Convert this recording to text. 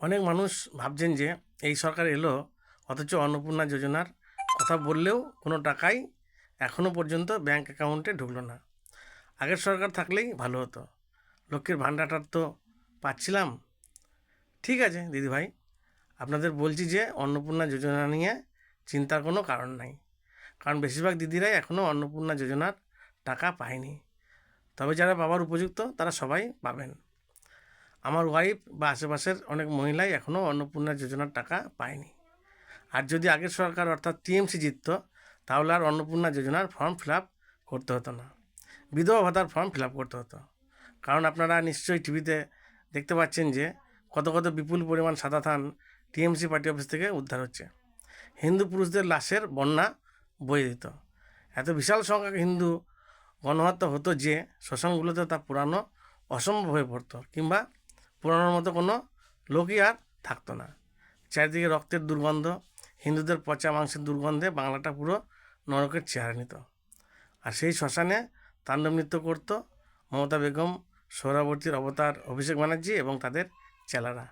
অনেক মানুষ ভাবছেন যে এই সরকার এলো অথচ অন্নপূর্ণা যোজনার কথা বললেও কোনো টাকাই এখনও পর্যন্ত ব্যাংক অ্যাকাউন্টে ঢুকলো না। আগের সরকার থাকলেই ভালো হতো, লক্ষ্মীর ভাণ্ডারটার তো পাচ্ছিলাম। ঠিক আছে দিদিভাই, আপনাদের বলছি যে অন্নপূর্ণা যোজনা নিয়ে চিন্তার কোনো কারণ নাই, কারণ বেশিরভাগ দিদিরাই এখনও অন্নপূর্ণা যোজনার টাকা পায়নি। তবে যারা পাওয়ার উপযুক্ত তারা সবাই পাবেন। আমার ওয়াইফ বা আশেপাশের অনেক মহিলাই এখনও অন্নপূর্ণা যোজনার টাকা পায়নি। আর যদি আগের সরকার অর্থাৎ টিএমসি জিততো, তাহলে আর অন্নপূর্ণা যোজনার ফর্ম ফিল আপ করতে হতো না, বিধবা ভাতার ফর্ম ফিল আপ করতে হতো। কারণ আপনারা নিশ্চয়ই টিভিতে দেখতে পাচ্ছেন যে কত কত বিপুল পরিমাণ সাদা ধান টিএমসি পার্টি অফিস থেকে উদ্ধার হচ্ছে। হিন্দু পুরুষদের লাশের বন্যা বয়ে দিত। এত বিশাল সংখ্যক হিন্দু গণহত্যা হতো যে শ্মশানগুলোতে তা পুরানো অসম্ভব হয়ে পড়তো, কিংবা পুরানোর মতো কোনো লোকই আর থাকতো না। চারিদিকে রক্তের দুর্গন্ধ, হিন্দুদের পচা মাংসের দুর্গন্ধে বাংলাটা পুরো নরকের চেহারা নিত। আর সেই শ্মশানে তাণ্ডব নৃত্য করত মমতা বেগম, সোহরাবর্তীর অবতার অভিষেক ব্যানার্জি এবং তাদের চেলারা।